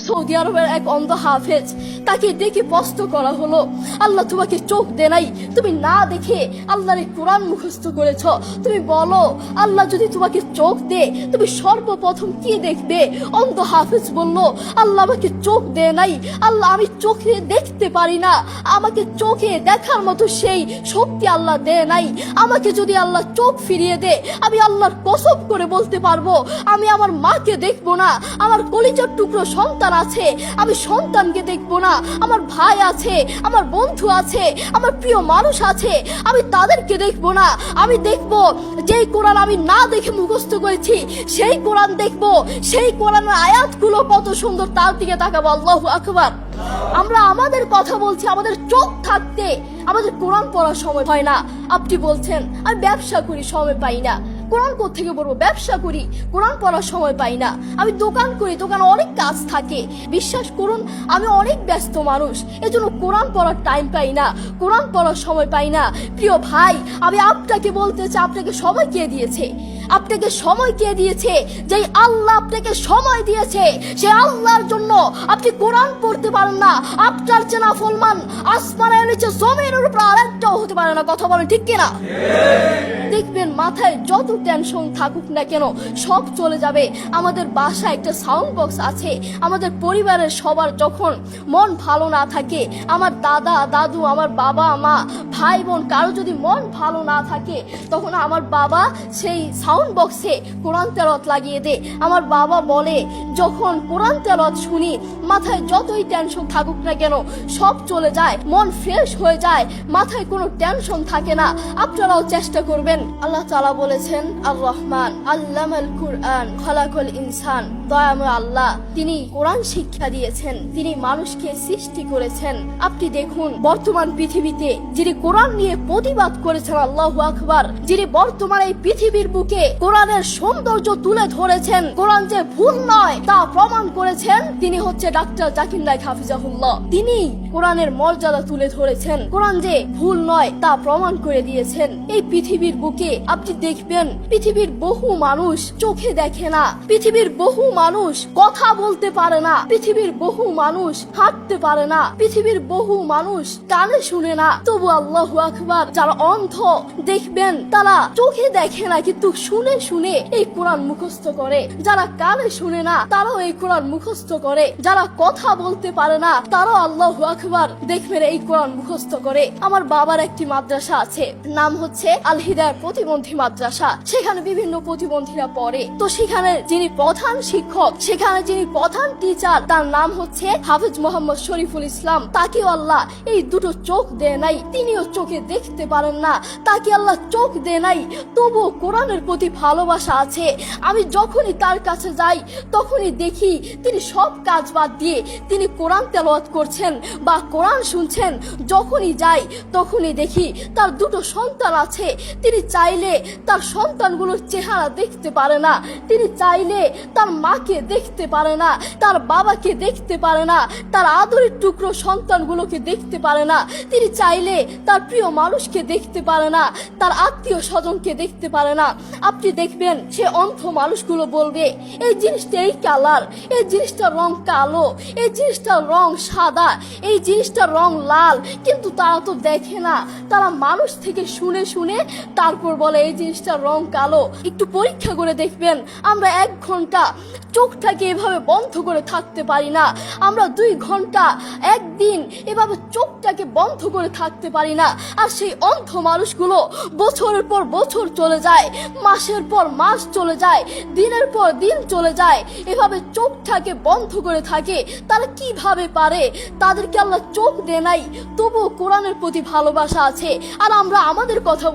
Saudi আরবের এক অন্ধ হাফেজ, তাকে ডেকে প্রশ্ন করা হলো, আল্লাহ তোমাকে চোখ দে নাই, তুমি না দেখে আল্লাহর এই কোরআন মুখস্থ করেছ, তুমি বলো আল্লাহ যদি তোমাকে চোখ দে তুমি সর্বপ্রথম কি দেখবে? অন্ধ হাফেজ বলল, আল্লাহ আমাকে চোখ দে নাই, আল্লাহ আমি চোখে দেখতে পারি না, আমাকে চোখে দেখার মতো সেই শক্তি আল্লাহ দে নাই। আমাকে যদি আল্লাহ চোখ ফিরিয়ে দে, আমি আল্লাহর কসম করে বলতে পারবো আমি আমার মাকে দেখবো না, আমার কলিজার টুকরো সন্তান আছে আমি সন্তানকে দেখবো না, আমার ভাই আছে, আমার বন্ধু আছে, আমার প্রিয় মানুষ আছে আমি তাদেরকে দেখবো না। আমি দেখবো যেই কোরআন আমি না দেখে মুখস্থ করেছি সেই কোরআন দেখবো, সেই কোরআনের আয়াতগুলো কত সুন্দর তার দিকে তাকাবো। আল্লাহু আকবার। আমরা আমাদের কথা বলছি, আমাদের চোখ থাকতে আমাদের কোরআন পড়ার সময় হয় না। আপনি বলছেন আমি ব্যবসা করি সময় পাই না, কোরআন কোত্থেকে পড়বো? ব্যবসা করি কোরআন পড়ার সময় পাই না, আমি দোকান করি দোকানে অনেক কাজ থাকে, বিশ্বাস করুন আমি অনেক ব্যস্ত মানুষ, এজন্য কোরআন পড়ার টাইম পাই না, কোরআন পড়ার সময় পাই না। প্রিয় ভাই, আমি আপনাকে বলতে চাই আপনাকে সময় কে দিয়েছে? আপনাকে সময় কে দিয়েছে? যে আল্লাহ আপনাকে সময় দিয়েছে সে আল্লাহর জন্য আপনি কোরআন পড়তে পারেন না। আপনার চেনা ফলমান আসমানের নিচে জমিনের উপর আরেকটাও হতে পারে না। কথা বলেন ঠিক কিনা? দেখবেন মাথায় যত টেনশন থাকুক না কেন সব চলে যাবে। আমাদের বাসায় একটা সাউন্ড বক্স আছে, আমাদের পরিবারের সবার যখন মন ভালো না থাকে, আমার দাদা দাদু, আমার বাবা মা, ভাই বোন কারো যদি মন ভালো না থাকে, তখন আমার বাবা সেই সাউন্ড বক্সে কোরআন তেলাওয়াত লাগিয়ে দে। আমার বাবা বলে যখন কোরআন তেলাওয়াত শুনি মাথায় যতই টেনশন থাকুক না কেন সব চলে যায়, মন ফ্রেশ হয়ে যায়, মাথায় কোনো টেনশন থাকে না। আপনারাও চেষ্টা করবেন। আল্লাহ তাআলা বলেছেন আর রহমান আল্লামাল কুরআন খালাকাল ইনসান, দয়াময় আল্লাহ তিনি কোরআন শিক্ষা দিয়েছেন, তিনি মানুষকে সৃষ্টি করেছেন। আপনি দেখুন বর্তমান পৃথিবীতে যিনি কোরআন নিয়ে প্রতিবাদ করেছেন, আল্লাহু আকবার, যিনি বর্তমান এই পৃথিবীর বুকে কোরআনের সৌন্দর্য তুলে ধরেছেন, কোরআন যে ভুল নয় তা প্রমাণ করেছেন, তিনি হচ্ছে ডাক্তার জাকির নায়েক হাফিজাহুল্লাহ। তিনি কোরআনের মর্যাদা তুলে ধরেছেন, কোরআন যে ভুল নয় তা প্রমাণ করে দিয়েছেন। এই পৃথিবীর বুকে আপনি দেখবেন পৃথিবীর বহু মানুষ চোখে দেখে না, পৃথিবীর বহু মানুষ কথা বলতে পারে না, পৃথিবীর বহু মানুষ হাঁটতে পারে না, পৃথিবীর বহু মানুষ কানে শুনে না, তবু আল্লাহু আকবার যারা অন্ধ দেখবেন তারা চোখে দেখে না কিন্তু শুনে শুনে এই কোরআন মুখস্থ করে, যারা কানে শুনে না তারাও এই কোরআন মুখস্থ করে, যারা কথা বলতে পারে না তারাও আল্লাহু আকবার দেখবেন এই কোরআন মুখস্থ করে। আমার বাবার একটি মাদ্রাসা আছে, নাম হচ্ছে আল হিদায়াত প্রতিবন্ধী মাদ্রাসা, সেখানে বিভিন্ন প্রতিবন্ধীরা পড়ে। তো সেখানে যিনি প্রধান শিক্ষক, সেখানে যিনি প্রধান টিচার, তার নাম হচ্ছে হাফেজ মোহাম্মদ শরীফুল ইসলাম। তাকেও আল্লাহ এই দুটো চোখ দেয় নাই, তিনিও চোখে দেখতে পারেন না, তাকে আল্লাহ চোখ দেয় নাই, তবুও কোরআনের প্রতি ভালোবাসা আছে। আমি যখনই তার কাছে যাই তখনই দেখি তিনি সব কাজ বাদ দিয়ে তিনি কোরআন তেলাওয়াত করছেন বা কোরআন শুনছেন। যখনই যাই তখনই দেখি তার দুটো সন্তান আছে, তিনি চাইলে তার সন্তানগুলোর চেহারা দেখতে পারে না, তিনি চাইলে তার মাকে দেখতে পারে না, তার বাবাকে দেখতে পারে না, তার আদরের টুকরো সন্তানগুলোকে দেখতে পারে না, তিনি চাইলে তার প্রিয় মানুষকে দেখতে পারে না, তার আত্মীয় স্বজনকে দেখতে পারে না। আপনি দেখবেন সে অন্ধ মানুষগুলো বলবে এই জিনিসটা এই কালার, এই জিনিসটার রং কালো, এই জিনিসটার রং সাদা, এই জিনিসটার রং লাল, কিন্তু তারা তো দেখে না, তারা মানুষ থেকে শুনে শুনে তারপর বলে এই জিনিসটার রং কালো। একটু পরীক্ষা করে দেখবেন আমরা 1 ঘন্টা চোখটাকে এভাবে বন্ধ করে থাকতে পারি না, আমরা 2 ঘন্টা একদিন এভাবে চোখটাকে বন্ধ করে থাকতে পারি না। আর সেই অন্ধ মানুষগুলো বছরের পর বছর চলে যায়, মাসের পর মাস চলে যায়, দিনের পর দিন চলে যায়, এভাবে চোখটাকে বন্ধ করে থাকে। তারা কিভাবে পারে? তাদেরকে আল্লাহ চোখ দেয় নাই, তবুও কোরআনের প্রতি ভালোবাসা আছে। আর আমরা আমাদের কথা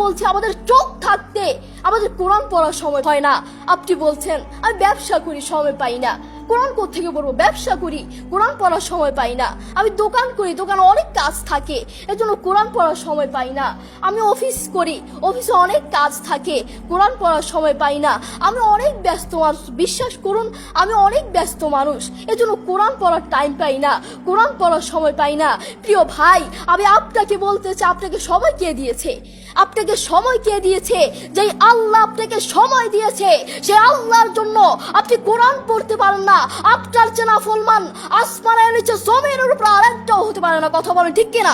বলছি, আমাদের চোখ থাকতে আমাদের কোরআন পড়ার সময় হয় না। আপনি বলছেন আমি ব্যবসা করি সময় পাই না, কোরআন কোত্থেকে পড়বো? ব্যবসা করি কোরআন পড়ার সময় পাই না, আমি দোকান করি দোকানে অনেক কাজ থাকে এজন্য কোরআন পড়ার সময় পাই না, আমি অফিস করি অফিসে অনেক কাজ থাকে কোরআন পড়ার সময় পাই না, আমি অনেক ব্যস্ত মানুষ, বিশ্বাস করুন আমি অনেক ব্যস্ত মানুষ এজন্য কোরআন পড়ার টাইম পাই না, কোরআন পড়ার সময় পাই না। প্রিয় ভাই, আমি আপনাকে বলতে চাই আপনাকে সময় কে দিয়েছে? আপনাকে সময় কে দিয়েছে? যে আল্লাহ আপনাকে সময় দিয়েছে সে আল্লাহর জন্য আপনি কোরআন পড়তে পারেন না, না, আপনার চেনা ফলমান আসমানের নিচে জমিনের উপর আর একটাও হতে পারে না। কথা বলেন ঠিক কিনা?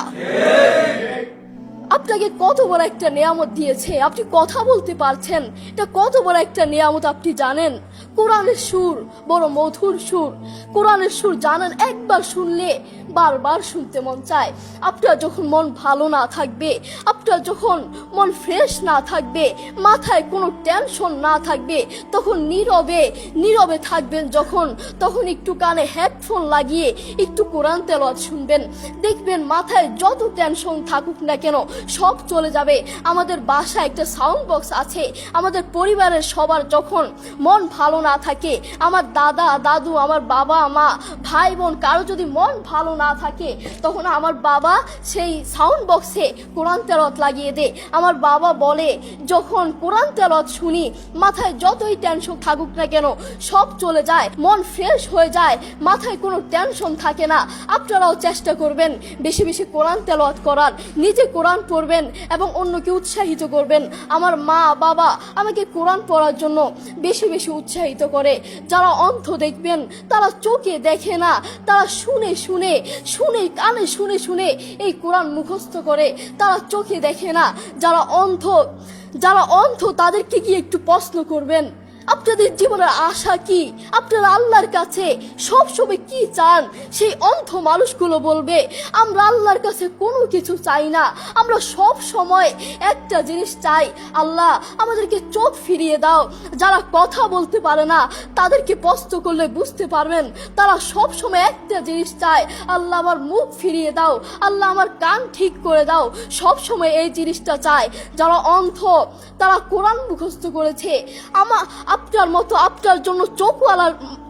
আপনাকে কত বড় একটা নিয়ামত দিয়েছে, আপনি কথা বলতে পারছেন, এটা কত বড় একটা নিয়ামত আপনি জানেন? কোরআনের সুর বড় মধুর সুর, কোরআনের সুর জানেন, একবার শুনলে বারবার শুনতে মন চায়। আপনার যখন মন ভালো না থাকবে, আপনার যখন মন ফ্রেশ না থাকবে, মাথায় কোনো টেনশন না থাকবে, তখন নীরবে নীরবে থাকবেন যখন, তখন একটু কানে হেডফোন লাগিয়ে একটু কোরআন তেলাওয়াত শুনবেন, দেখবেন মাথায় যত টেনশন থাকুক না কেন সব চলে যাবে। আমাদের বাসায় একটা সাউন্ড বক্স আছে, আমাদের পরিবারের সবার যখন মন ভালো না থাকে, আমার দাদা দাদু, আমার বাবা মা, ভাই বোন, কারো যদি মন ভালো না থাকে, তখন আমার বাবা সেই সাউন্ড বক্সে কোরআন তেলাওয়াত লাগিয়ে দেয়। আমার বাবা বলে, যখন কোরআন তেলাওয়াত শুনি মাথায় যতই টেনশন থাকুক না কেন সব চলে যায়, মন ফ্রেশ হয়ে যায়, মাথায় কোনো টেনশন থাকে না। আপনারাও চেষ্টা করবেন বেশি বেশি কোরআন তেলাওয়াত করার, নিজে কোরআন পড়বেন এবং অন্যকে উৎসাহিত করবেন। আমার মা বাবা আমাকে কোরআন পড়ার জন্য বেশি বেশি উৎসাহিত করে। যারা অন্ধ দেখবেন, তারা চোখে দেখে না, তারা শুনে শুনে শুনে কানে শুনে শুনে এই কোরআন মুখস্থ করে, তারা চোখে দেখে না। যারা অন্ধ তাদেরকে কি একটু প্রশ্ন করবেন, আপনাদের জীবনের আশা কি, আপনারা আল্লাহর কাছে সব সময় কি চান? সেই অন্ধ মানুষগুলো বলবে, আমরা আল্লাহর কাছে কোনো কিছু চাই না, আমরা সব সময় একটা জিনিস চাই, আল্লাহ আমাদেরকে চোখ ফিরিয়ে দাও। যারা কথা বলতে পারে না তাদেরকে প্রশ্ন করলে বুঝতে পারবেন, তারা সব সময় একটা জিনিস চায়, আল্লাহ আমার মুখ ফিরিয়ে দাও, আল্লাহ আমার কান ঠিক করে দাও, সব সময় এই জিনিসটা চায়। যারা অন্ধ তারা কোরআন মুখস্থ করেছে।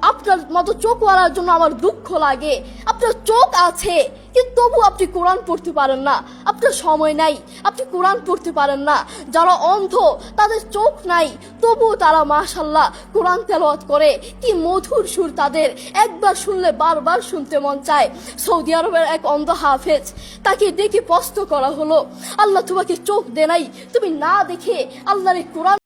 আপনার মতো চোখওয়ালার জন্য আমার দুঃখ লাগে। আপনার চোখ আছে কিন্তু তবু আপনি কোরআন পড়তে পারেন না, আপনার সময় নাই, আপনি কোরআন পড়তে পারেন না। যারা অন্ধ তাদের চোখ নাই তবুও তারা মাশাআল্লাহ কোরআন তেলাওয়াত করে, কি মধুর সুর তাদের, একবার শুনলে বারবার শুনতে মন চায়। সৌদি আরবের এক অন্ধ হাফেজ, তাকে ডেকে প্রশ্ন করা হলো, আল্লাহ তোমাকে চোখ দে নাই, তুমি না দেখে আল্লাহর কোরআন